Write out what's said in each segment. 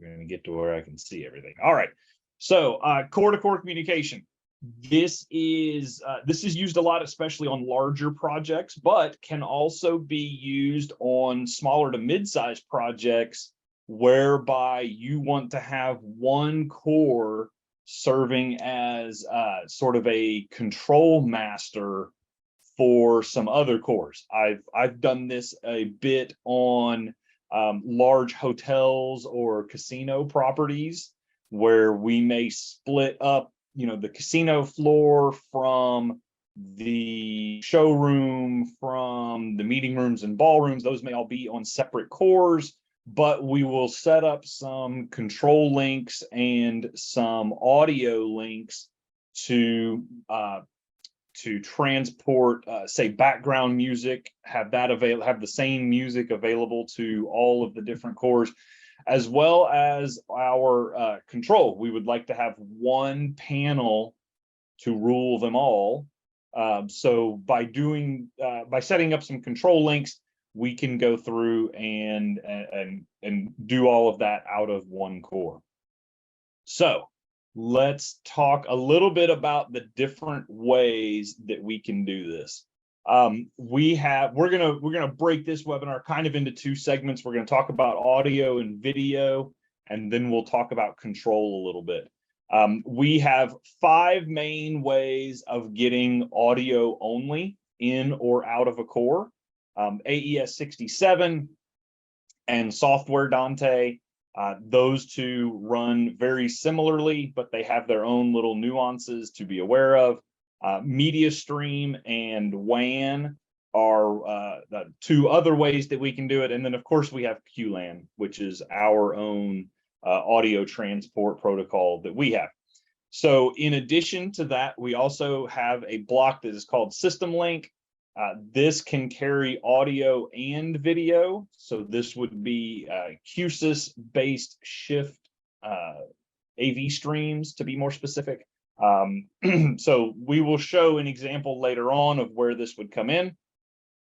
going to get to where I can see everything. All right. So core-to-core communication. This is used a lot, especially on larger projects, but can also be used on smaller to mid-sized projects whereby you want to have one core serving as sort of a control master for some other cores. I've done this a bit on large hotels or casino properties where we may split up, the casino floor from the showroom, from the meeting rooms and ballrooms. Those may all be on separate cores, but we will set up some control links and some audio links to transport, say, background music, have the same music available to all of the different cores, as well as our control. We would like to have one panel to rule them all. So by setting up some control links, we can go through and do all of that out of one core. So let's talk a little bit about the different ways that we can do this. We're gonna break this webinar kind of into two segments. We're going to talk about audio and video, and then we'll talk about control a little bit. We have 5 main ways of getting audio only in or out of a core. AES67 and software Dante. Those two run very similarly, but they have their own little nuances to be aware of. Media stream and WAN are the 2 other ways that we can do it. And then, of course, we have Q-LAN, which is our own audio transport protocol that we have. So in addition to that, we also have a block that is called System Link. This can carry audio and video. So this would be Q-SYS based shift AV streams, to be more specific. So we will show an example later on of where this would come in,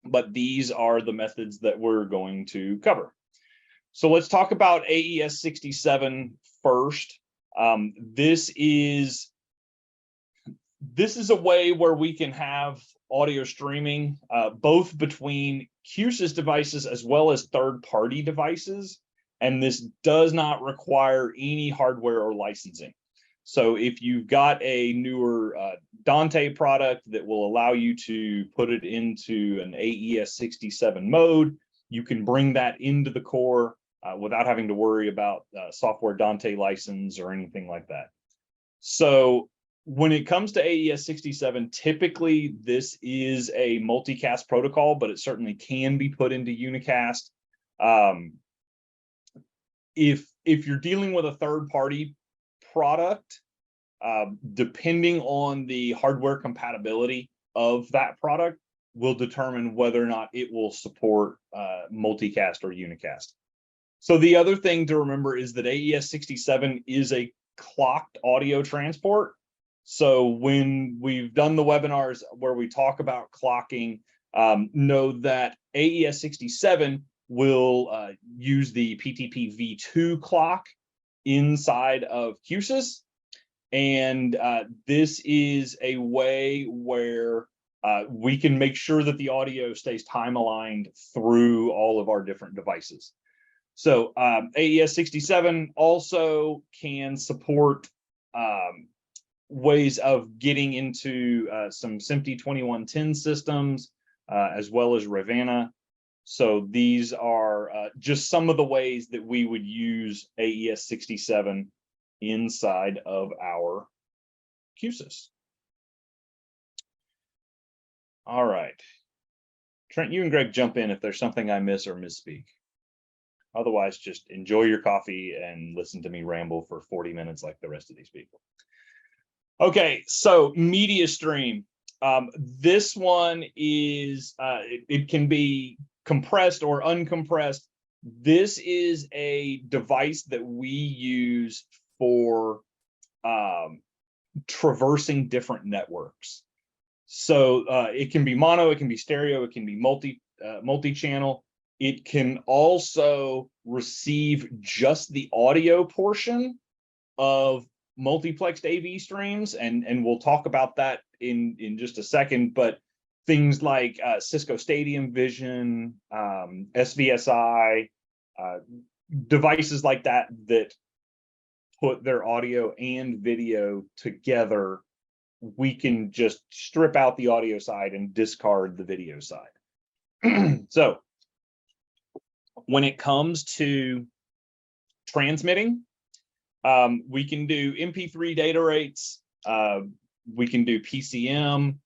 but these are the methods that we're going to cover. So let's talk about AES67 first. This is a way where we can have audio streaming both between Q-SYS devices as well as third-party devices, and this does not require any hardware or licensing. So if you've got a newer Dante product that will allow you to put it into an AES67 mode, you can bring that into the core without having to worry about software Dante license or anything like that. So when it comes to AES67, typically this is a multicast protocol, but it certainly can be put into unicast. If you're dealing with a third-party product, depending on the hardware compatibility of that product, will determine whether or not it will support multicast or unicast. So the other thing to remember is that AES67 is a clocked audio transport. So when we've done the webinars where we talk about clocking, know that AES67 will use the PTP v2 clock inside of Q-SYS, and this is a way where we can make sure that the audio stays time aligned through all of our different devices. So AES67 also can support ways of getting into some SMPTE 2110 systems as well as Ravenna. So these are just some of the ways that we would use AES67 inside of our Q-SYS. All right. Trent, you and Greg jump in if there's something I miss or misspeak. Otherwise, just enjoy your coffee and listen to me ramble for 40 minutes like the rest of these people. Okay, so media stream. This one is, it can be compressed or uncompressed. This is a device that we use for traversing different networks. So it can be mono, it can be stereo, it can be multi-channel. It can also receive just the audio portion of multiplexed AV streams, and we'll talk about that in just a second. But things like Cisco Stadium Vision, SVSI, devices like that that put their audio and video together, we can just strip out the audio side and discard the video side. So when it comes to transmitting, we can do MP3 data rates, we can do PCM.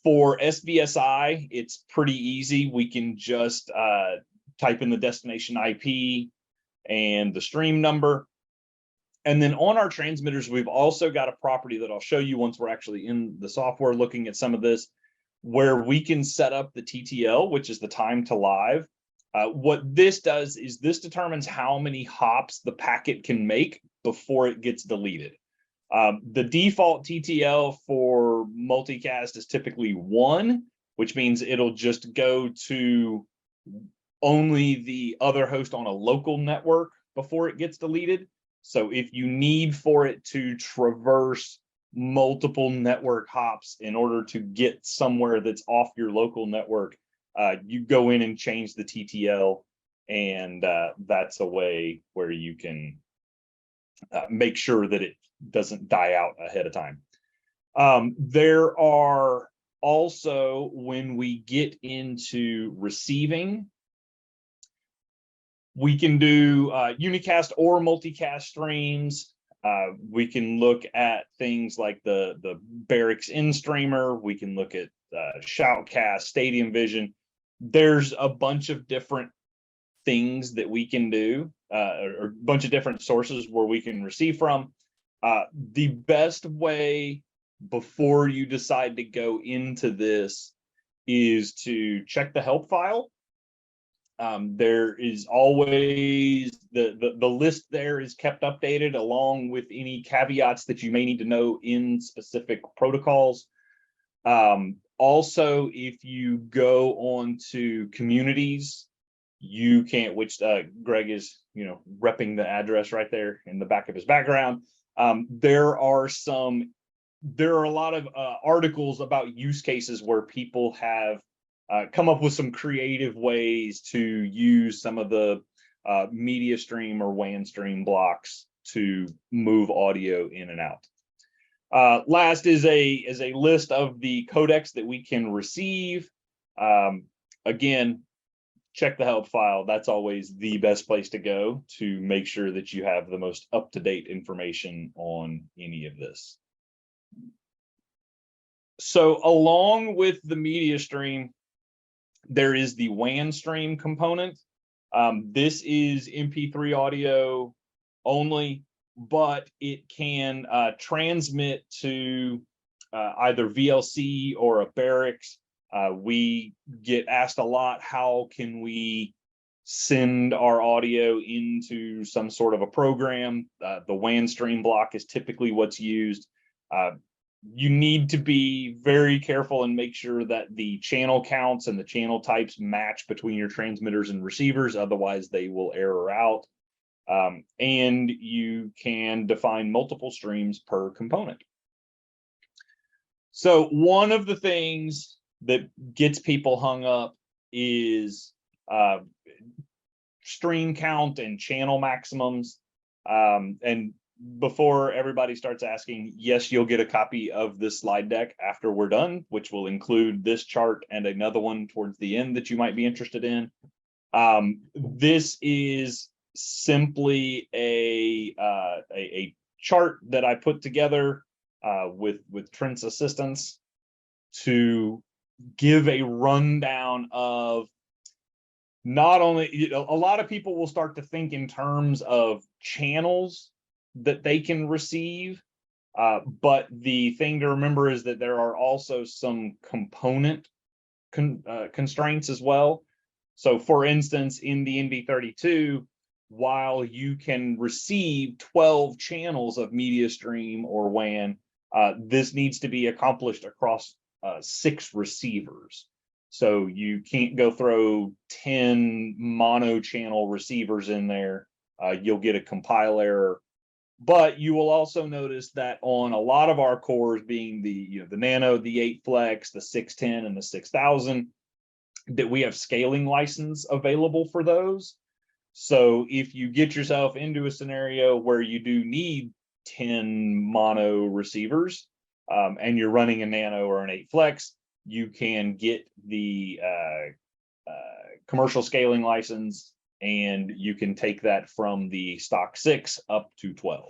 For SVSI, it's pretty easy. We can just type in the destination IP and the stream number. And then on our transmitters, we've also got a property that I'll show you once we're actually in the software looking at some of this, where we can set up the TTL, which is the time to live. What this does is this determines how many hops the packet can make before it gets deleted. The default TTL for multicast is typically 1, which means it'll just go to only the other host on a local network before it gets deleted. So if you need for it to traverse multiple network hops in order to get somewhere that's off your local network, you go in and change the TTL, and that's a way where you can make sure that it doesn't die out ahead of time. There are also, when we get into receiving, we can do unicast or multicast streams. We can look at things like the Barracks in-streamer. We can look at Shoutcast, Stadium Vision. There's a bunch of different things that we can do, or a bunch of different sources where we can receive from. The best way before you decide to go into this is to check the help file. There is always the list there is kept updated along with any caveats that you may need to know in specific protocols. Also, if you go on to communities, you can't, which Greg is, repping the address right there in the back of his background. There are a lot of articles about use cases where people have come up with some creative ways to use some of the media stream or WAN stream blocks to move audio in and out. Last is a list of the codecs that we can receive. Again, check the help file. That's always the best place to go to make sure that you have the most up-to-date information on any of this. So along with the media stream, there is the WAN stream component. This is MP3 audio only, but it can transmit to either VLC or a Barracks. We get asked a lot, how can we send our audio into some sort of a program? The WAN stream block is typically what's used. You need to be very careful and make sure that the channel counts and the channel types match between your transmitters and receivers, otherwise they will error out. And you can define multiple streams per component. So one of the things that gets people hung up is stream count and channel maximums. And before everybody starts asking, yes, you'll get a copy of this slide deck after we're done, which will include this chart and another one towards the end that you might be interested in. This is simply a chart that I put together with Trent's assistance to give a rundown of not only, a lot of people will start to think in terms of channels that they can receive, but the thing to remember is that there are also some component constraints as well. So for instance, in the NV32, while you can receive 12 channels of media stream or WAN, this needs to be accomplished across 6 receivers. So you can't go throw 10 mono channel receivers in there. You'll get a compile error. But you will also notice that on a lot of our cores, being the the Nano, the 8 Flex, the 610, and the 6000, that we have scaling license available for those. So if you get yourself into a scenario where you do need 10 mono receivers, and you're running a Nano or an 8 Flex, you can get the commercial scaling license, and you can take that from the stock 6 up to 12.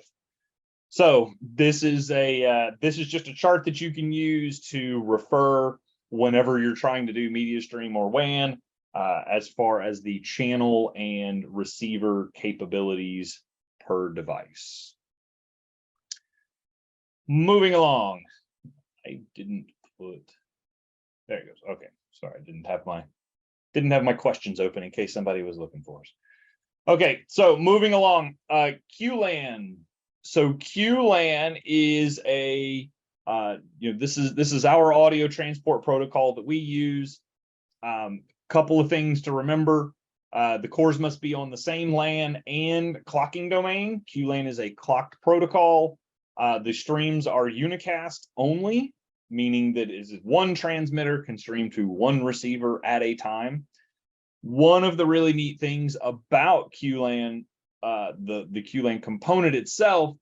So this is just a chart that you can use to refer whenever you're trying to do media stream or WAN, as far as the channel and receiver capabilities per device. Moving along, I didn't put, there it goes. Okay, sorry, I didn't have my questions open in case somebody was looking for us. Okay, so moving along, Q-LAN. So Q-LAN is a this is our audio transport protocol that we use. Couple of things to remember: the cores must be on the same LAN and clocking domain. Q-LAN is a clocked protocol. The streams are unicast only, meaning that is one transmitter can stream to one receiver at a time. One of the really neat things about Q-LAN, the Q-LAN component itself,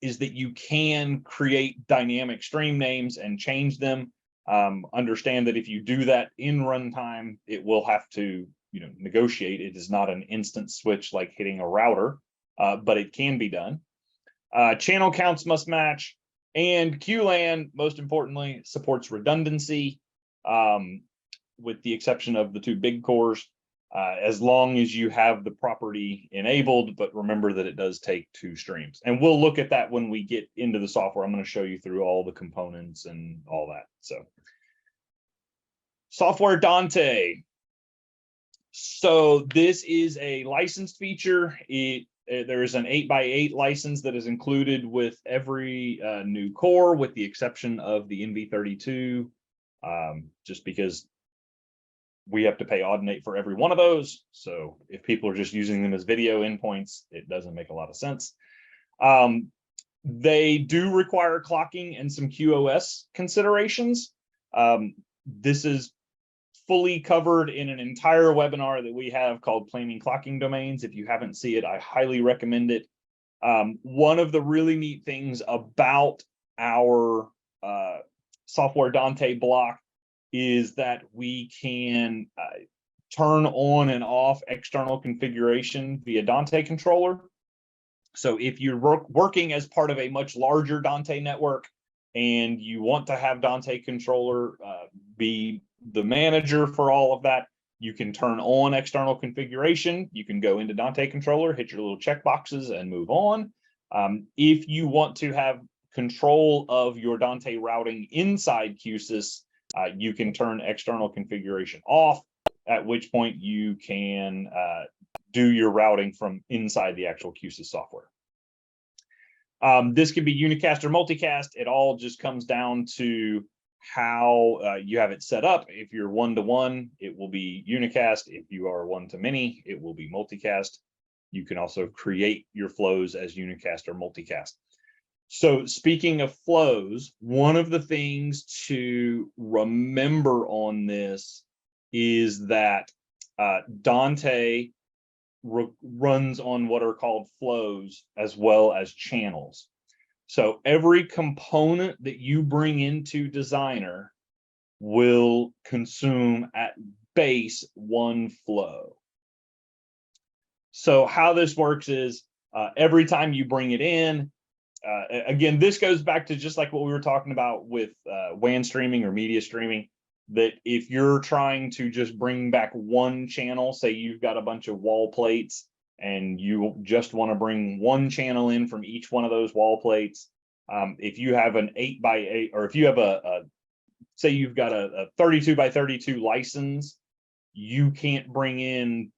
is that you can create dynamic stream names and change them. Understand that if you do that in runtime, it will have to negotiate. It is not an instant switch like hitting a router, but it can be done. Channel counts must match, and Q-LAN, most importantly, supports redundancy, with the exception of the 2 big cores, as long as you have the property enabled. But remember that it does take 2 streams, and we'll look at that when we get into the software. I'm going to show you through all the components and all that. So software Dante. So this is a licensed feature. There is an 8x8 license that is included with every new core, with the exception of the NV32, just because we have to pay Audinate for every one of those. So if people are just using them as video endpoints, it doesn't make a lot of sense. They do require clocking and some QoS considerations. This is fully covered in an entire webinar that we have called Planning Clocking Domains. If you haven't seen it, I highly recommend it. One of the really neat things about our software Dante block is that we can turn on and off external configuration via Dante controller. So if you're working as part of a much larger Dante network and you want to have Dante controller be the manager for all of that, you can turn on external configuration. You can go into Dante controller, hit your little check boxes, and move on. If you want to have control of your Dante routing inside Q-SYS, you can turn external configuration off, at which point you can do your routing from inside the actual Q-SYS software. This can be unicast or multicast. It all just comes down to how you have it set up. If you're 1-to-1, it will be unicast. If you are 1-to-many, it will be multicast. You can also create your flows as unicast or multicast. So speaking of flows, one of the things to remember on this is that Dante runs on what are called flows as well as channels. So every component that you bring into Designer will consume at base 1 flow. So how this works is every time you bring it in, again, this goes back to just like what we were talking about with WAN streaming or media streaming, that if you're trying to just bring back 1 channel, say you've got a bunch of wall plates and you just want to bring 1 channel in from each one of those wall plates, if you have an 8x8, or if you have say you've got a 32x32 license, you can't bring in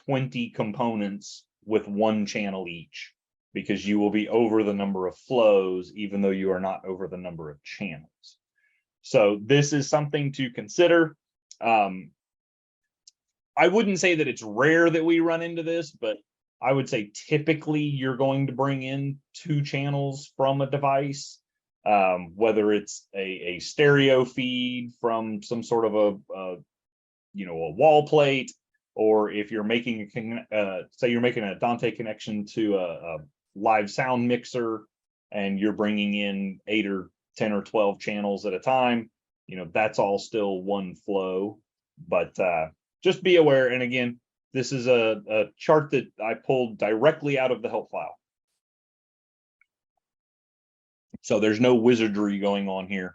20 components with 1 channel each, because you will be over the number of flows, even though you are not over the number of channels. So this is something to consider. I wouldn't say that it's rare that we run into this, but I would say typically you're going to bring in 2 channels from a device, whether it's a stereo feed from some sort of a wall plate, or if you're making say you're making a Dante connection to a live sound mixer and you're bringing in 8 or 10 or 12 channels at a time, that's all still one flow. But just be aware. And again, this is a chart that I pulled directly out of the help file. So there's no wizardry going on here.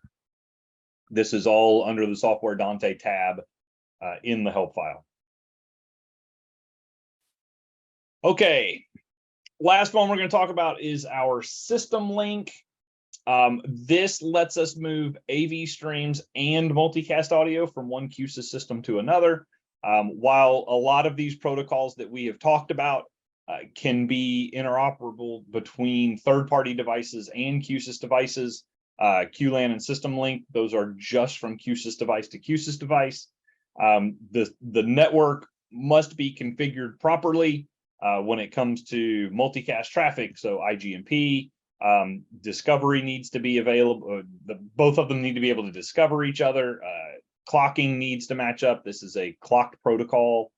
This is all under the Software Dante tab in the help file. Okay, last one we're going to talk about is our system link. This lets us move AV streams and multicast audio from one Q-SYS system to another. While a lot of these protocols that we have talked about can be interoperable between third-party devices and Q-SYS devices, Q-LAN and system link, those are just from Q-SYS device to Q-SYS device. The network must be configured properly when it comes to multicast traffic. So IGMP, discovery needs to be available. Both of them need to be able to discover each other. Clocking needs to match up. This is a clocked protocol.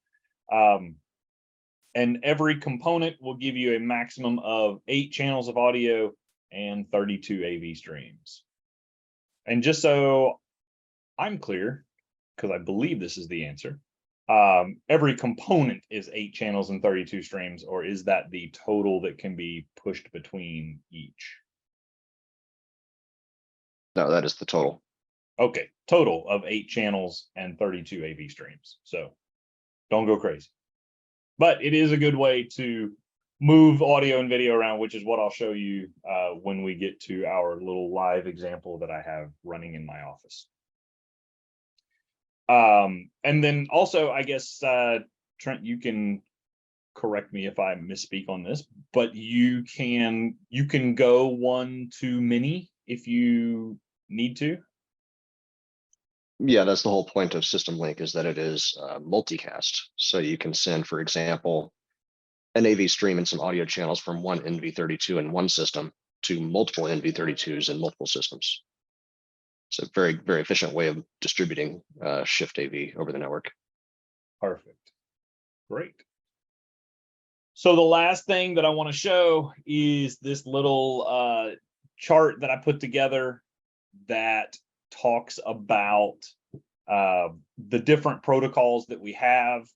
And every component will give you a maximum of 8 channels of audio and 32 AV streams. And just so I'm clear, because I believe this is the answer, every component is 8 channels and 32 streams, or is that the total that can be pushed between each? No, that is the total. Okay, total of 8 channels and 32 AV streams. So don't go crazy. But it is a good way to move audio and video around, which is what I'll show you when we get to our little live example that I have running in my office. And then also, I guess, Trent, you can correct me if I misspeak on this, but you can go 1 to many if you need to. Yeah, that's the whole point of System Link, is that it is multicast. So you can send, for example, an AV stream and some audio channels from one NV32 in one system to multiple NV32s in multiple systems. It's a very, very efficient way of distributing shift AV over the network. Perfect. Great. So the last thing that I want to show is this little chart that I put together that talks about the different protocols that we have,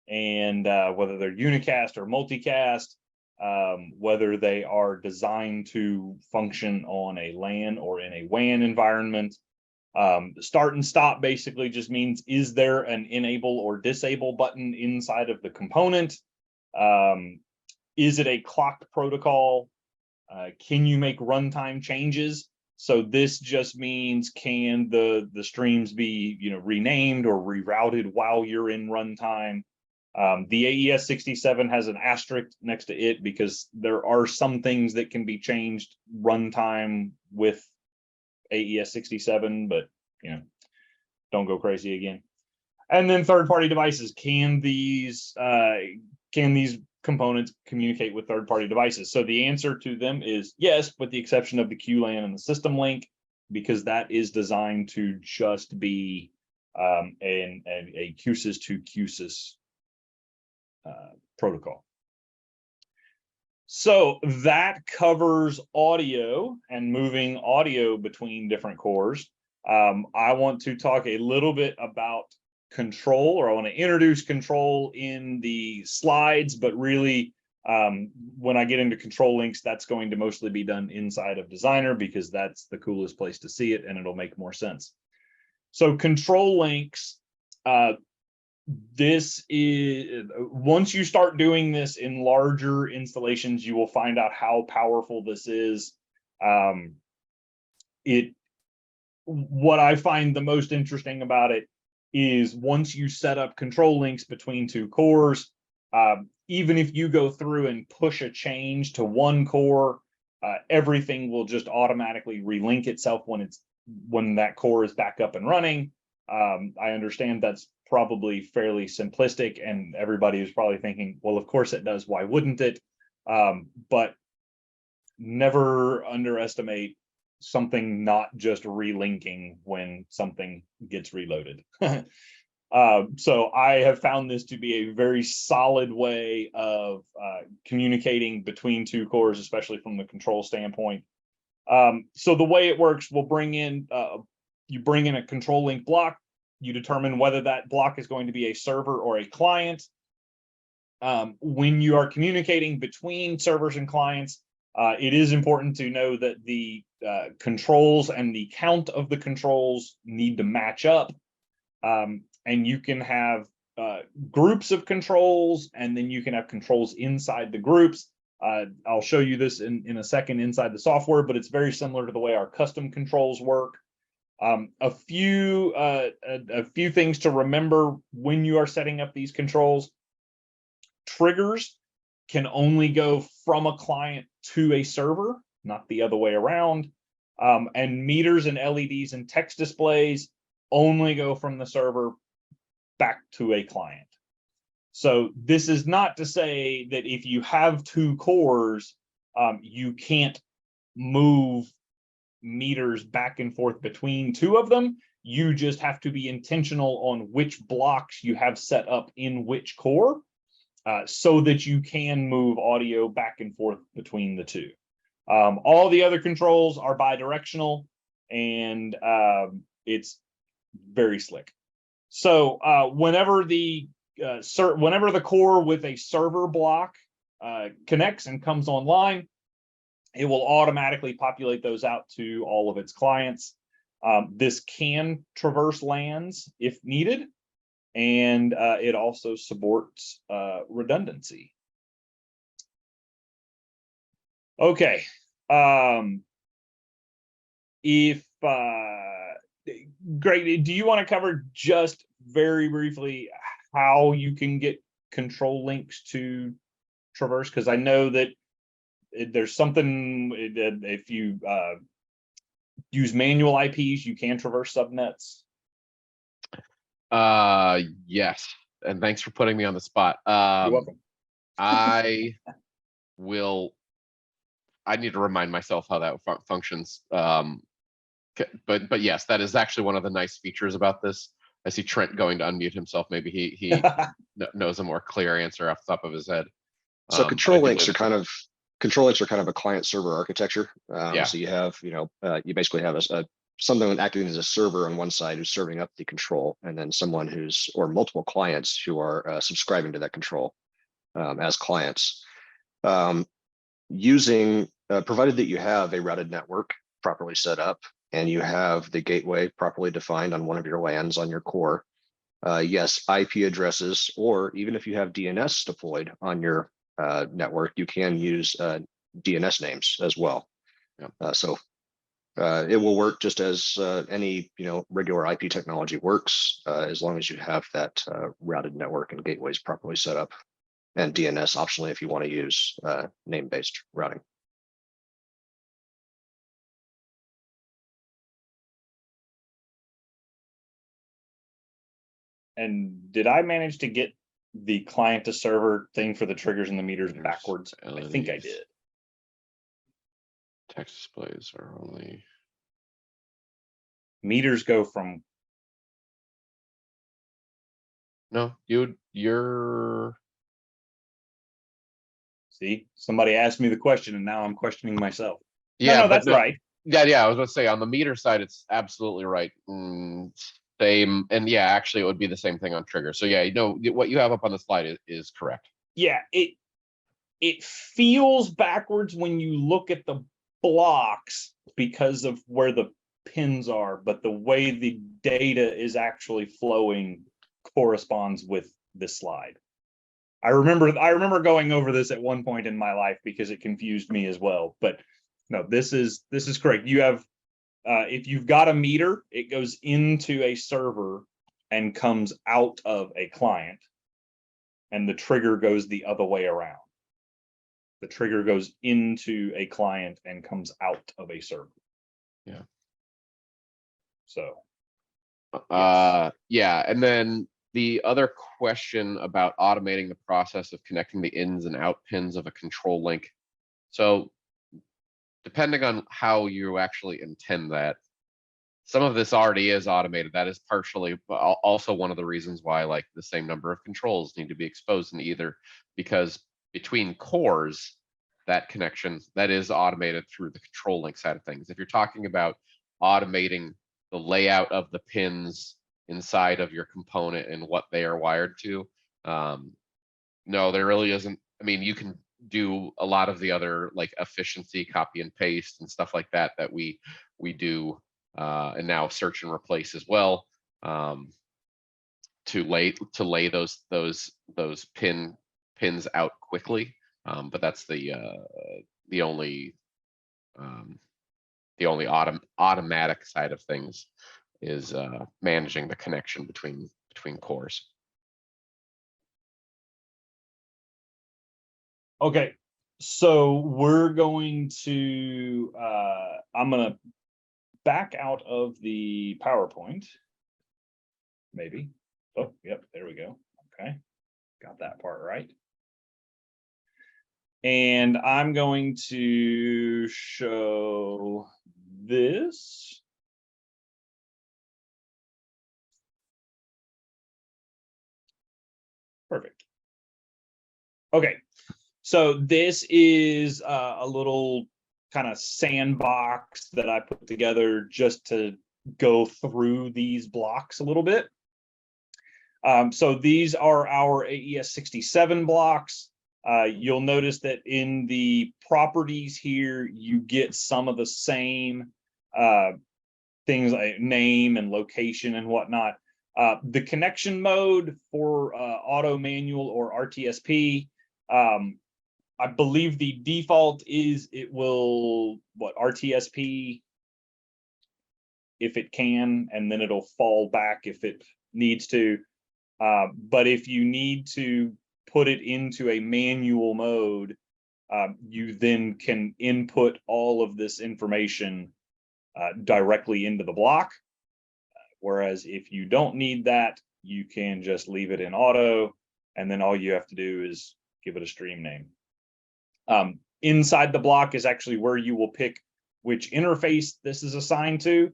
and whether they're unicast or multicast, whether they are designed to function on a LAN or in a WAN environment. Start and stop basically just means, is there an enable or disable button inside of the component? Is it a clocked protocol? Can you make runtime changes? So this just means, can the streams be renamed or rerouted while you're in runtime? The AES67 has an asterisk next to it because there are some things that can be changed runtime with AES67, but don't go crazy again. And then third-party devices, can these components communicate with third-party devices? So the answer to them is yes, with the exception of the Q-LAN and the system link, because that is designed to just be a Q-SYS to Q-SYS protocol. So that covers audio and moving audio between different cores. I want to talk a little bit about control, or I want to introduce control in the slides, but really when I get into control links, that's going to mostly be done inside of Designer because that's the coolest place to see it and it'll make more sense. So control links, this is, once you start doing this in larger installations, you will find out how powerful this is. What I find the most interesting about it is once you set up control links between 2 cores, even if you go through and push a change to one core, everything will just automatically relink itself when that core is back up and running. I understand that's probably fairly simplistic, and everybody is probably thinking, well, of course it does. Why wouldn't it? But never underestimate something not just relinking when something gets reloaded. So I have found this to be a very solid way of communicating between two cores, especially from the control standpoint. So the way it works, we'll bring in, you bring in a control link block, you determine whether that block is going to be a server or a client. When you are communicating between servers and clients, it is important to know that the controls and the count of the controls need to match up. And you can have groups of controls, and then you can have controls inside the groups. I'll show you this in a second inside the software, but it's very similar to the way our custom controls work. A few things to remember when you are setting up these controls. Triggers can only go from a client to a server, not the other way around. And meters and LEDs and text displays only go from the server back to a client. So this is not to say that if you have two cores, you can't move meters back and forth between two of them. You just have to be intentional on which blocks you have set up in which core, so that you can move audio back and forth between the two. All the other controls are bi-directional, and it's very slick. So whenever the core with a server block connects and comes online, it will automatically populate those out to all of its clients. This can traverse LANs if needed, and it also supports redundancy. Okay. Great. Do you want to cover just very briefly how you can get control links to traverse? Because I know that there's something that if you use manual IPs, you can traverse subnets. Yes, and thanks for putting me on the spot. You're welcome. I need to remind myself how that functions. But yes, that is actually one of the nice features about this. I see Trent going to unmute himself. Maybe he knows a more clear answer off the top of his head. So control links are kind of a client server architecture. Yeah. So you have, you basically have something acting as a server on one side who's serving up the control, and then someone or multiple clients who are subscribing to that control as clients. Provided that you have a routed network properly set up and you have the gateway properly defined on one of your LANs on your core, yes, IP addresses, or even if you have DNS deployed on your network, you can use DNS names as well. Yeah. So it will work just as any regular IP technology works, as long as you have that routed network and gateways properly set up, and DNS optionally if you want to use name-based routing. And did I manage to get the client to server thing for the triggers and the meters backwards? I think I did. Text displays are only. Meters go from. No, you're. See, somebody asked me the question and now I'm questioning myself. Yeah, no, that's right. Yeah. I was going to say on the meter side, it's absolutely right. Same, and yeah, actually, it would be the same thing on trigger. So yeah, what you have up on the slide is correct. Yeah, it feels backwards when you look at the blocks because of where the pins are, but the way the data is actually flowing corresponds with this slide. I remember going over this at one point in my life because it confused me as well. But no, this is correct. You have if you've got a meter, it goes into a server and comes out of a client, and the trigger goes the other way around. The trigger goes into a client and comes out of a server. Yeah. So Yeah, and then the other question about automating the process of connecting the ins and out pins of a control link. So depending on how you actually intend that, some of this already is automated. That is partially also one of the reasons why like the same number of controls need to be exposed in either, because between cores, that connection that is automated through the control link side of things. If you're talking about automating the layout of the pins inside of your component and what they are wired to, no, there really isn't. I mean, you can do a lot of the other like efficiency, copy and paste and stuff like that that we do, and now search and replace as well, to lay those pins out quickly. But that's the only automatic side of things is managing the connection between cores. Okay, so we're going to, I'm gonna back out of the PowerPoint. Maybe. Oh, yep, there we go. Okay, got that part right. And I'm going to show this. Perfect. Okay, so this is a little kind of sandbox that I put together just to go through these blocks a little bit. So these are our AES 67 blocks. You'll notice that in the properties here, you get some of the same things like name and location and whatnot. The connection mode for auto, manual, or RTSP, I believe the default is it will, RTSP if it can, and then it'll fall back if it needs to. But if you need to put it into a manual mode, you then can input all of this information directly into the block. Whereas if you don't need that, you can just leave it in auto, and then all you have to do is give it a stream name. Inside the block is actually where you will pick which interface this is assigned to,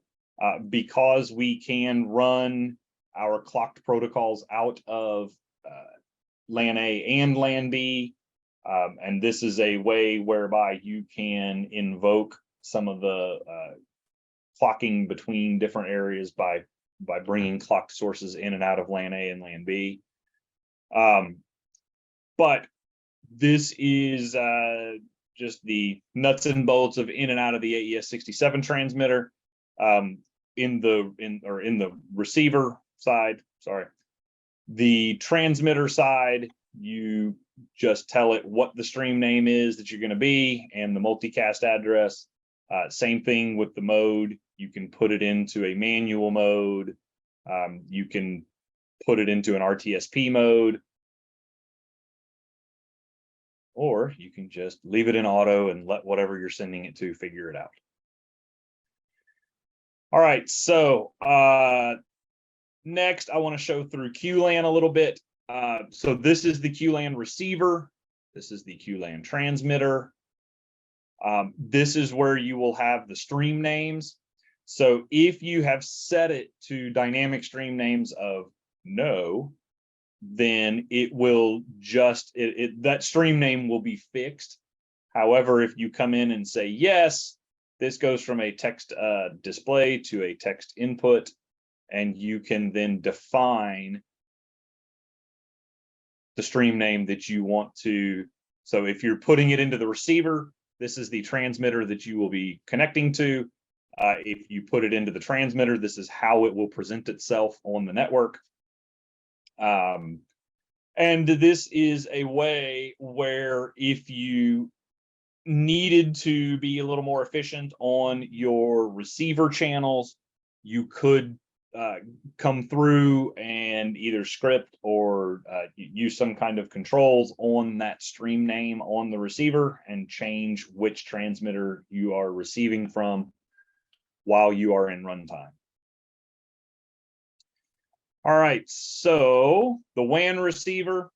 because we can run our clocked protocols out of LAN A and LAN B. And this is a way whereby you can invoke some of the clocking between different areas by bringing clocked sources in and out of LAN A and LAN B. But this is just the nuts and bolts of in and out of the AES 67 transmitter. In the receiver side, sorry, the transmitter side, you just tell it what the stream name is that you're going to be and the multicast address. Same thing with the mode. You can put it into a manual mode. You can put it into an RTSP mode, or you can just leave it in auto and let whatever you're sending it to figure it out. All right, so next I want to show through Q-LAN a little bit. So this is the Q-LAN receiver. This is the Q-LAN transmitter. This is where you will have the stream names. So if you have set it to dynamic stream names of no, then it will just, that stream name will be fixed. However, if you come in and say yes, this goes from a text display to a text input, and you can then define the stream name that you want to. So if you're putting it into the receiver, this is the transmitter that you will be connecting to. If you put it into the transmitter, this is how it will present itself on the network. And this is a way where if you needed to be a little more efficient on your receiver channels, you could come through and either script or use some kind of controls on that stream name on the receiver and change which transmitter you are receiving from while you are in runtime. All right, so the WAN receiver,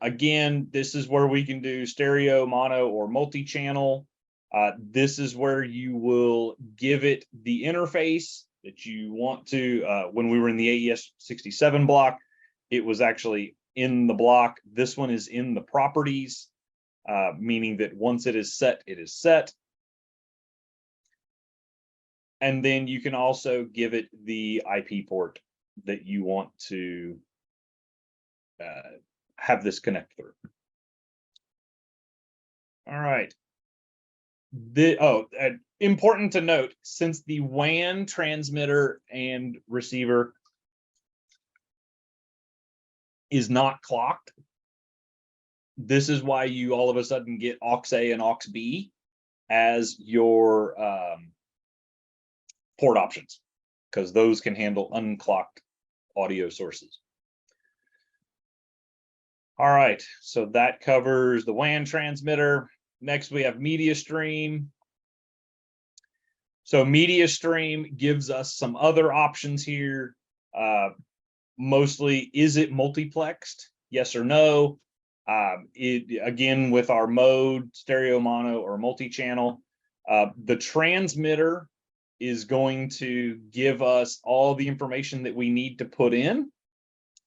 again, this is where we can do stereo, mono, or multi-channel. This is where you will give it the interface that you want to. When we were in the AES 67 block, it was actually in the block. This one is in the properties, meaning that once it is set, it is set. And then you can also give it the IP port that you want to have this connect through. All right. Important to note, since the WAN transmitter and receiver is not clocked, this is why you all of a sudden get aux-A and aux-B as your port options, because those can handle unclocked audio sources. All right, so that covers the WAN transmitter. Next, we have media stream. So media stream gives us some other options here. Mostly, is it multiplexed? Yes or no? Again, with our mode, stereo, mono, or multi-channel, the transmitter is going to give us all the information that we need to put in.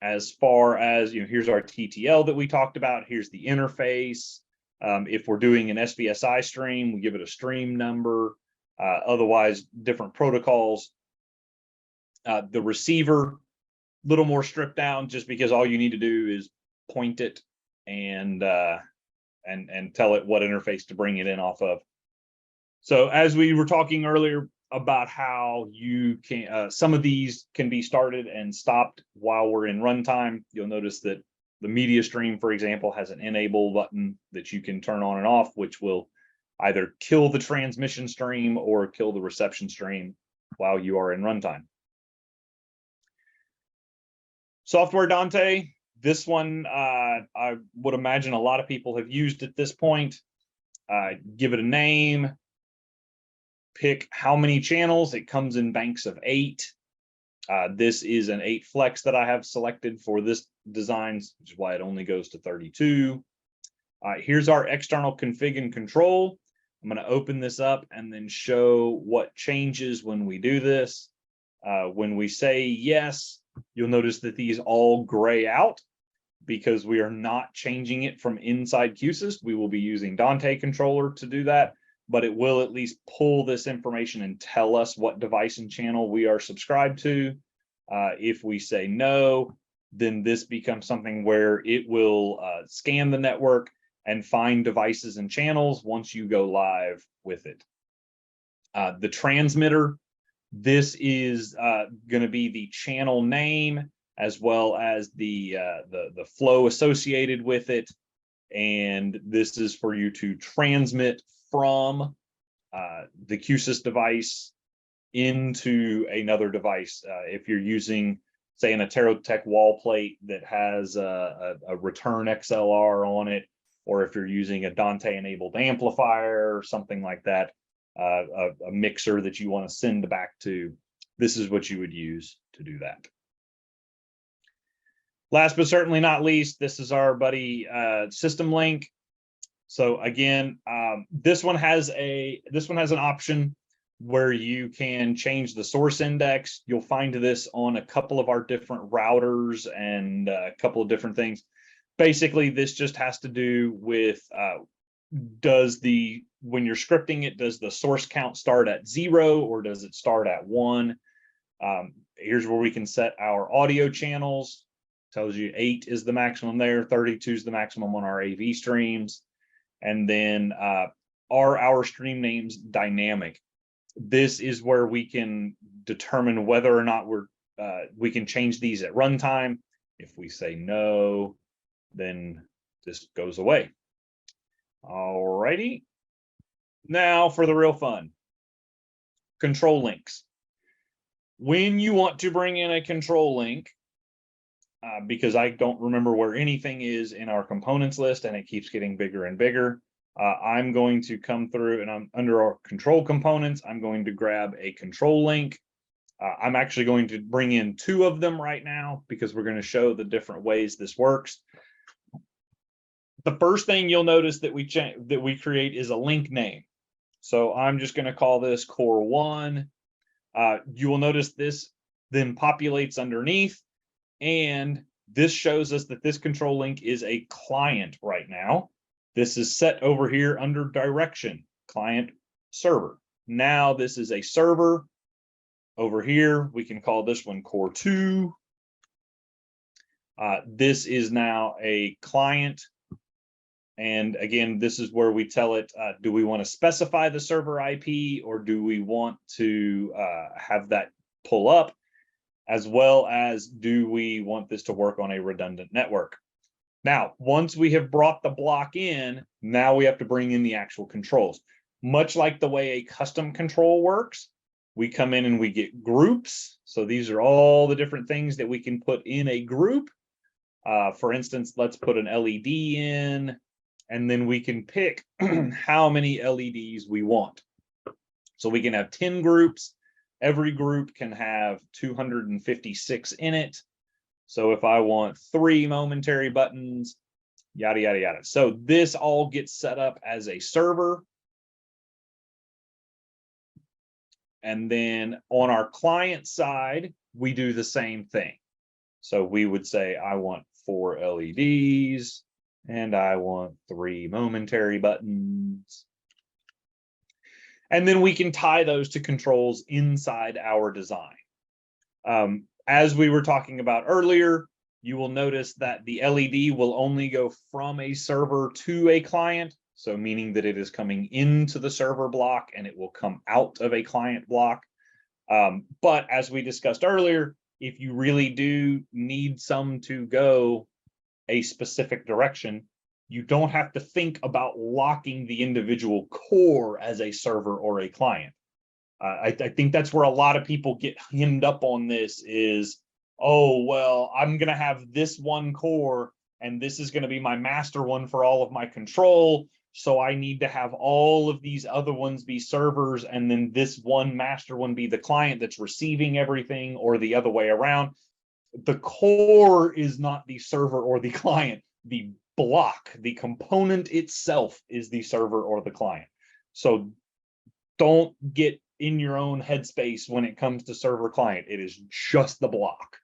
As far as, here's our TTL that we talked about. Here's the interface. If we're doing an SBSI stream, we give it a stream number. Otherwise, different protocols. The receiver, a little more stripped down, just because all you need to do is point it and tell it what interface to bring it in off of. So as we were talking earlier about how you can, some of these can be started and stopped while we're in runtime. You'll notice that the media stream, for example, has an enable button that you can turn on and off, which will either kill the transmission stream or kill the reception stream while you are in runtime. Software Dante, this one I would imagine a lot of people have used at this point. Give it a name, pick how many channels. It comes in banks of 8. This is an 8 flex that I have selected for this design, which is why it only goes to 32. Here's our external config and control. I'm going to open this up and then show what changes when we do this. When we say yes, you'll notice that these all gray out because we are not changing it from inside Q-SYS. We will be using Dante controller to do that, but it will at least pull this information and tell us what device and channel we are subscribed to. If we say no, then this becomes something where it will scan the network and find devices and channels once you go live with it. The transmitter, this is going to be the channel name as well as the flow associated with it. And this is for you to transmit from the Q-SYS device into another device. If you're using, say, an Aterotech wall plate that has a return XLR on it, or if you're using a Dante-enabled amplifier or something like that, a mixer that you want to send back to, this is what you would use to do that. Last but certainly not least, this is our buddy System Link. So again, this one has an option where you can change the source index. You'll find this on a couple of our different routers and a couple of different things. Basically, this just has to do with when you're scripting it, does the source count start at 0 or does it start at 1? Here's where we can set our audio channels. Tells you 8 is the maximum there, 32 is the maximum on our AV streams. And then are our stream names dynamic? This is where we can determine whether or not we can change these at runtime. If we say no, then this goes away. All righty. Now for the real fun. Control links. When you want to bring in a control link, because I don't remember where anything is in our components list and it keeps getting bigger and bigger, I'm going to come through and I'm under our control components. I'm going to grab a control link. I'm actually going to bring in 2 of them right now because we're going to show the different ways this works. The first thing you'll notice that we create is a link name. So I'm just going to call this Core 1. You will notice this then populates underneath, and this shows us that this control link is a client right now. This is set over here under direction, client server. Now this is a server. Over here, we can call this one Core 2. This is now a client. And again, this is where we tell it, do we want to specify the server IP, or do we want to have that pull up, as well as do we want this to work on a redundant network? Now, once we have brought the block in, now we have to bring in the actual controls. Much like the way a custom control works, we come in and we get groups. So these are all the different things that we can put in a group. For instance, let's put an LED in, and then we can pick how many LEDs we want. So we can have 10 groups. Every group can have 256 in it. So if I want 3 momentary buttons, yada, yada, yada. So this all gets set up as a server. And then on our client side, we do the same thing. So we would say, I want 4 LEDs and I want 3 momentary buttons. And then we can tie those to controls inside our design. As we were talking about earlier, you will notice that the LED will only go from a server to a client. So meaning that it is coming into the server block and it will come out of a client block. But as we discussed earlier, if you really do need some to go a specific direction, you don't have to think about locking the individual core as a server or a client. I think that's where a lot of people get hemmed up on this is, oh, well, I'm going to have this one core and this is going to be my master one for all of my control. So I need to have all of these other ones be servers and then this one master one be the client that's receiving everything, or the other way around. The core is not the server or the client. The block, the component itself is the server or the client. So don't get in your own headspace when it comes to server client. It is just the block.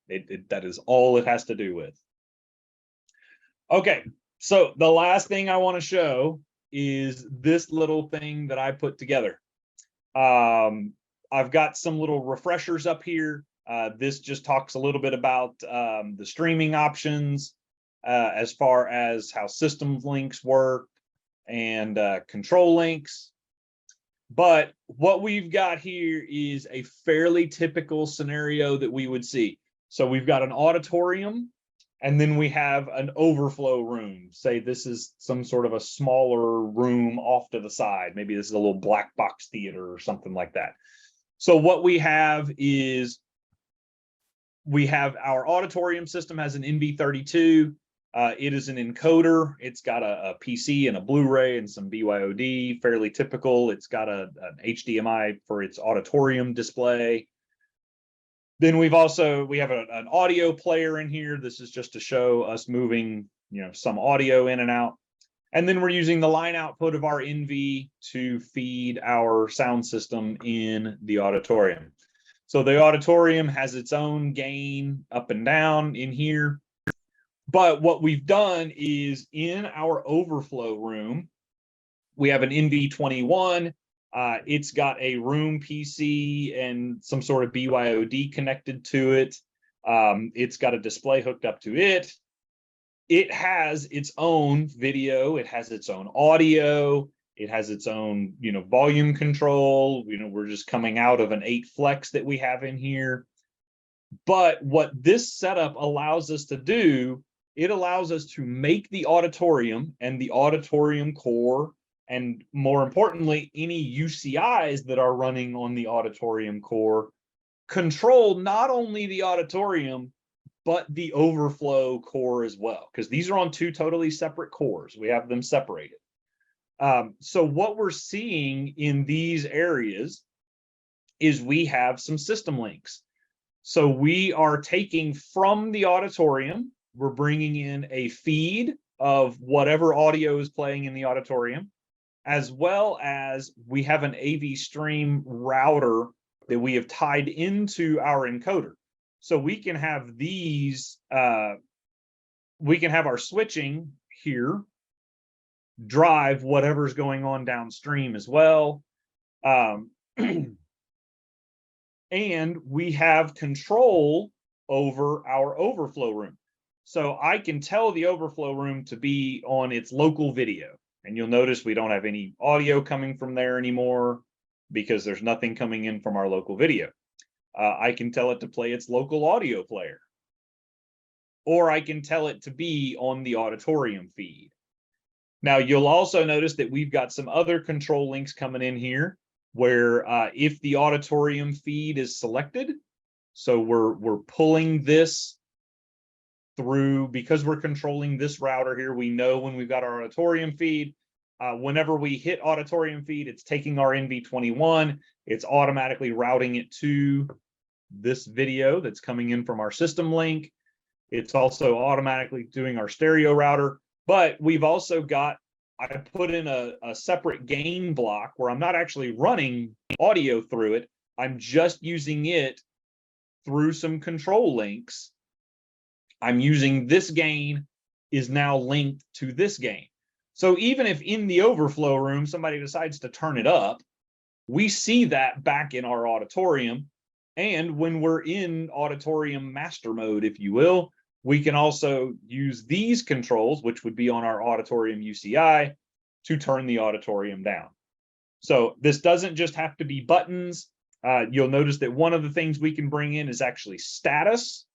That is all it has to do with. Okay, so the last thing I want to show is this little thing that I put together. I've got some little refreshers up here. This just talks a little bit about the streaming options as far as how system links work and control links. But what we've got here is a fairly typical scenario that we would see. So we've got an auditorium, and then we have an overflow room. Say this is some sort of a smaller room off to the side. Maybe this is a little black box theater or something like that. So what we have is we have our auditorium system has an NV32. It is an encoder. It's got a PC and a Blu-ray and some BYOD, fairly typical. It's got an HDMI for its auditorium display. Then we have an audio player in here. This is just to show us moving, some audio in and out. And then we're using the line output of our NV to feed our sound system in the auditorium. So the auditorium has its own gain up and down in here. But what we've done is in our overflow room, we have an NV21. It's got a room PC and some sort of BYOD connected to it. It's got a display hooked up to it. It has its own video. It has its own audio. It has its own, volume control. We're just coming out of an 8 flex that we have in here. But what this setup allows us to do, it allows us to make the auditorium and the auditorium core, and more importantly, any UCIs that are running on the auditorium core, control not only the auditorium, but the overflow core as well, because these are on 2 totally separate cores. We have them separated. So what we're seeing in these areas is we have some system links. So we are taking from the auditorium, we're bringing in a feed of whatever audio is playing in the auditorium, as well as we have an AV stream router that we have tied into our encoder. So we can have these, we can have our switching here drive whatever's going on downstream as well. And we have control over our overflow room. So I can tell the overflow room to be on its local video. And you'll notice we don't have any audio coming from there anymore because there's nothing coming in from our local video. I can tell it to play its local audio player. Or I can tell it to be on the auditorium feed. Now, you'll also notice that we've got some other control links coming in here where if the auditorium feed is selected, so we're pulling this through, because we're controlling this router here, we know when we've got our auditorium feed, whenever we hit auditorium feed, it's taking our NV21, it's automatically routing it to this video that's coming in from our system link. It's also automatically doing our stereo router, but we've also got, I put in a separate gain block where I'm not actually running audio through it. I'm just using it through some control links. I'm using this gain is now linked to this gain. So even if in the overflow room, somebody decides to turn it up, we see that back in our auditorium. And when we're in auditorium master mode, if you will, we can also use these controls, which would be on our auditorium UCI, to turn the auditorium down. So this doesn't just have to be buttons. You'll notice that one of the things we can bring in is actually status.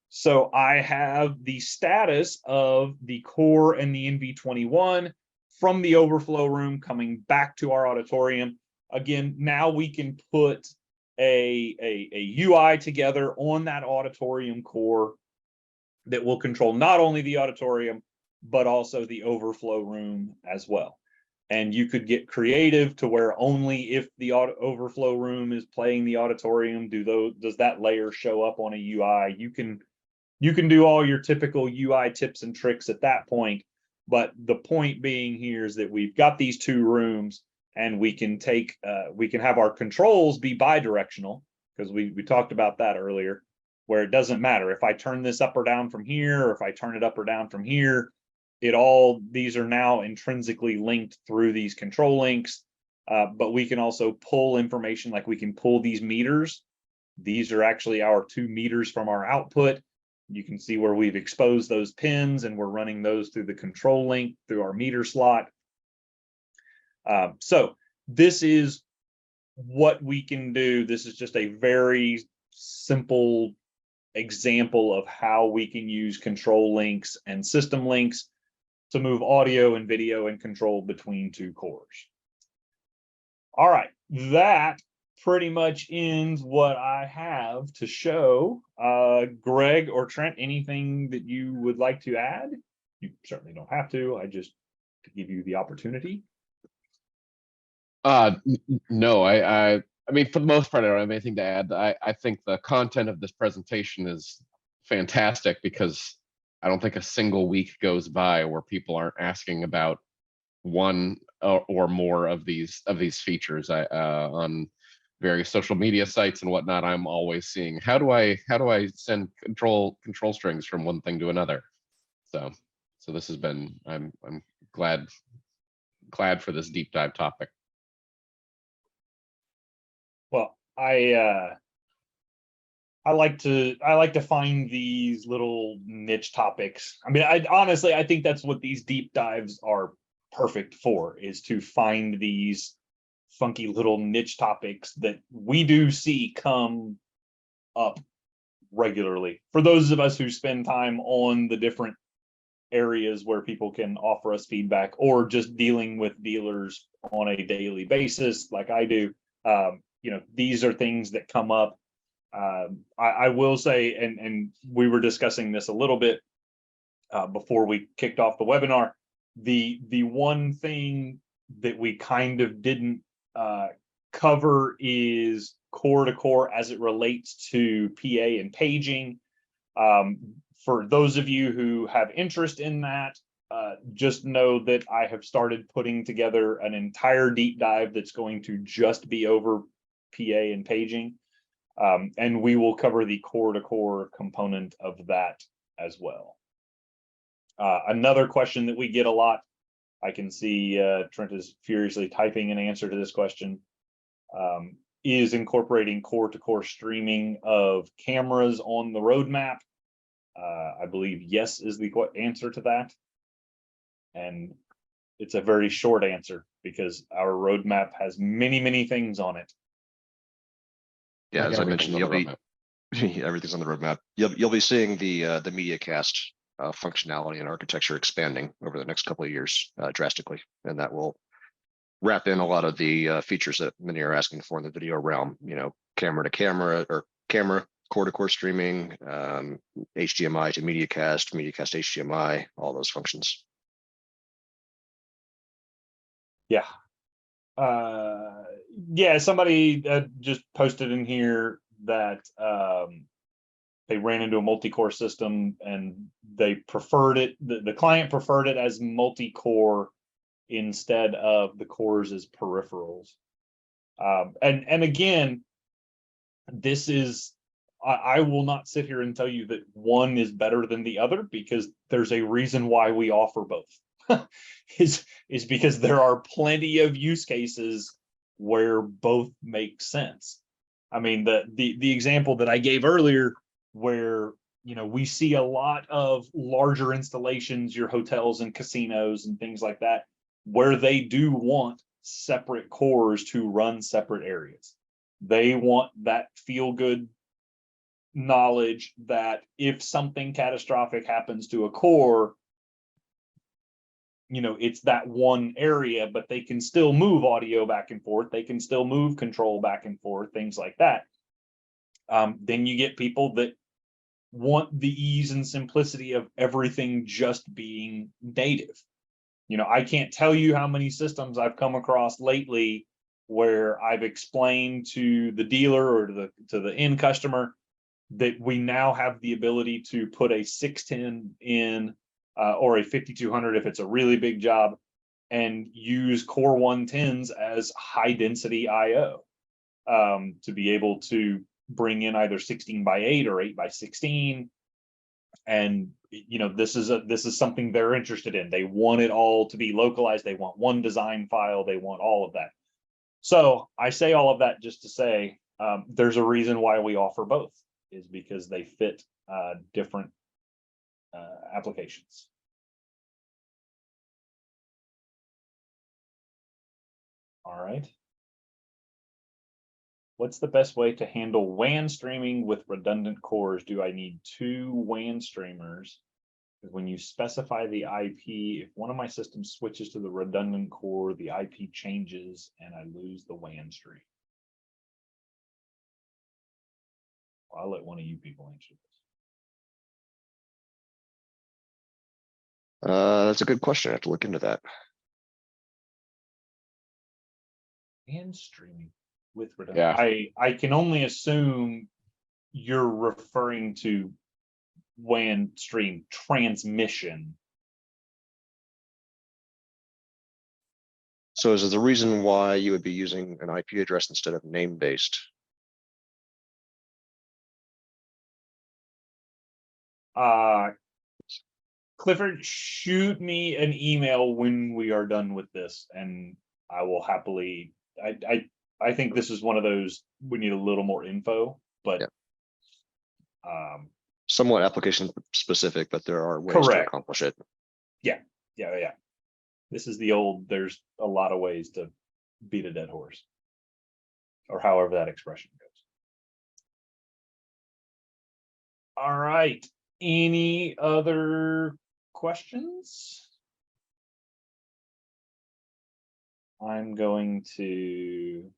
So I have the status of the core and the NV21 from the overflow room coming back to our auditorium. Again, now we can put a UI together on that auditorium core that will control not only the auditorium, but also the overflow room as well. And you could get creative to where only if the overflow room is playing the auditorium, does that layer show up on a UI? You can do all your typical UI tips and tricks at that point. But the point being here is that we've got these two rooms and we can take, we can have our controls be bi-directional, because we talked about that earlier, where it doesn't matter if I turn this up or down from here, or if I turn it up or down from here, these are now intrinsically linked through these control links. But we can also pull information, like we can pull these meters. These are actually our 2 meters from our output. You can see where we've exposed those pins and we're running those through the control link through our meter slot. So this is what we can do. This is just a very simple example of how we can use control links and system links to move audio and video and control between 2 cores. All right, that pretty much ends what I have to show. Greg or Trent, anything that you would like to add? You certainly don't have to. I just to give you the opportunity. No, I mean, for the most part, I don't have anything to add. I think the content of this presentation is fantastic because I don't think a single week goes by where people aren't asking about one or more of these features. On various social media sites and whatnot, I'm always seeing how do I send control strings from one thing to another. So this has been, I'm glad for this deep dive topic. Well, I like to find these little niche topics. I mean, honestly, I think that's what these deep dives are perfect for, is to find these funky little niche topics that we do see come up regularly. For those of us who spend time on the different areas where people can offer us feedback, or just dealing with dealers on a daily basis, like I do, you know, these are things that come up. I will say, and we were discussing this a little bit before we kicked off the webinar, the one thing that we kind of didn't cover is core to core as it relates to PA and paging. For those of you who have interest in that, just know that I have started putting together an entire deep dive that's going to just be over PA and paging. And we will cover the core to core component of that as well. Another question that we get a lot, I can see Trent is furiously typing an answer to this question, is incorporating core to core streaming of cameras on the roadmap. I believe yes is the answer to that. And it's a very short answer because our roadmap has many, many things on it. Yeah, Like as I mentioned, you'll be everything's everything's on the roadmap. You'll be seeing the MediaCast functionality and architecture expanding over the next couple of years drastically, and that will wrap in a lot of the features that many are asking for in the video realm. You know, camera to camera or camera core to core streaming, HDMI to MediaCast, MediaCast HDMI, all those functions. Yeah. Yeah, somebody just posted in here that they ran into a multi-core system and they preferred it, the client preferred it as multi-core instead of the cores as peripherals. And again, this is, I will not sit here and tell you that one is better than the other, because there's a reason why we offer both. is because there are plenty of use cases where both make sense. I mean, the example that I gave earlier, where we see a lot of larger installations, your hotels and casinos and things like that, where they do want separate cores to run separate areas. They want that feel-good knowledge that if something catastrophic happens to a core, it's that one area, but they can still move audio back and forth. They can still move control back and forth, things like that. Then you get people that want the ease and simplicity of everything just being native. I can't tell you how many systems I've come across lately where I've explained to the dealer or to the end customer that we now have the ability to put a 610 in or a 5200 if it's a really big job, and use Core 110s as high density IO to be able to bring in either 16:8 or 8:16. And this is something they're interested in. They want it all to be localized. They want one design file. They want all of that. So I say all of that just to say there's a reason why we offer both, is because they fit different applications. All right. What's the best way to handle WAN streaming with redundant cores? Do I need 2 WAN streamers? Because when you specify the IP, if one of my systems switches to the redundant core, the IP changes and I lose the WAN stream. Well, I'll let one of you people answer this. That's a good question. I have to look into that. WAN streaming with redundant. Yeah. I can only assume you're referring to WAN stream transmission. So is it the reason why you would be using an IP address instead of name-based? Clifford, shoot me an email when we are done with this, and I will happily. I think this is one of those we need a little more info, but yeah. Somewhat application specific, but there are ways correct. to accomplish it. Yeah. This is the old, there's a lot of ways to beat a dead horse, or however that expression goes. All right. Any other questions? I'm going to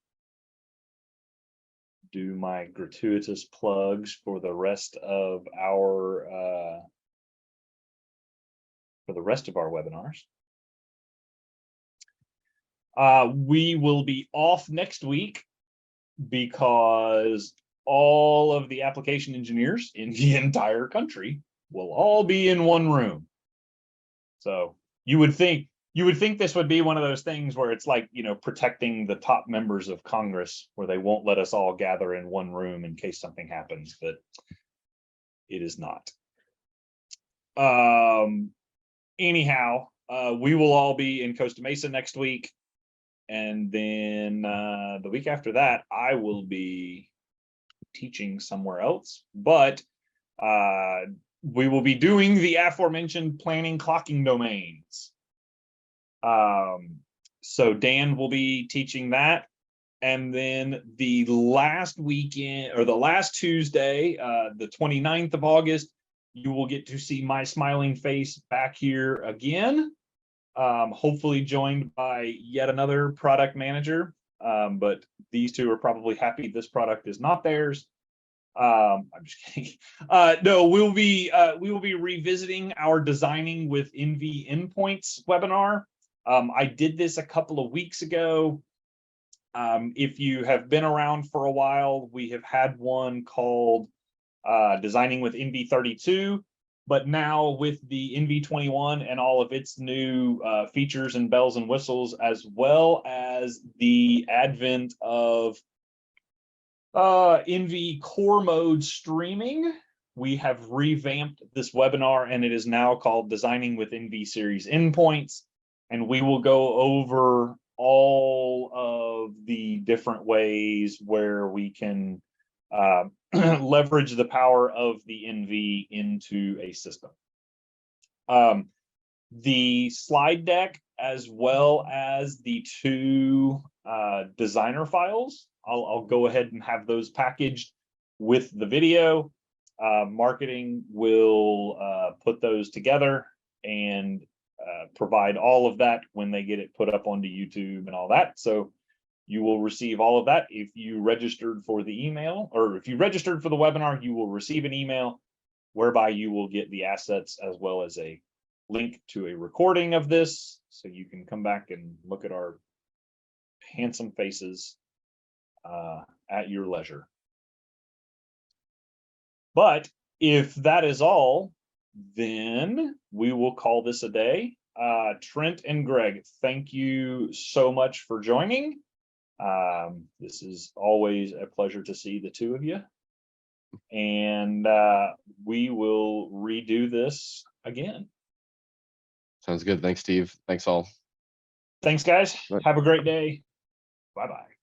do my gratuitous plugs for the rest of our webinars. We will be off next week because all of the application engineers in the entire country will all be in one room. So you would think this would be one of those things where it's like, protecting the top members of Congress, where they won't let us all gather in one room in case something happens, but it is not. Anyhow, we will all be in Costa Mesa next week. And then the week after that, I will be teaching somewhere else, but we will be doing the aforementioned planning clocking domains. So Dan will be teaching that. And then the last weekend, or the last Tuesday, the 29th of August, you will get to see my smiling face back here again. Hopefully joined by yet another product manager. But these two are probably happy this product is not theirs. I'm just kidding. No, we will be revisiting our Designing with NV Endpoints webinar. I did this a couple of weeks ago. If you have been around for a while, we have had one called Designing with NV32, but now with the NV21 and all of its new features and bells and whistles, as well as the advent of NV Core mode streaming, we have revamped this webinar, and it is now called Designing with NV Series Endpoints. And we will go over all of the different ways where we can leverage the power of the NV into a system. The slide deck, as well as the two designer files, I'll go ahead and have those packaged with the video. Marketing will put those together and provide all of that when they get it put up onto YouTube and all that. So you will receive all of that if you registered for the email, or if you registered for the webinar, you will receive an email whereby you will get the assets as well as a link to a recording of this, so you can come back and look at our handsome faces at your leisure. But if that is all, then we will call this a day. Trent and Greg, thank you so much for joining. This is always a pleasure to see the two of you. And we will redo this again. Sounds good. Thanks, Steve. Thanks all. Thanks, guys. Right. Have a great day. Bye-bye.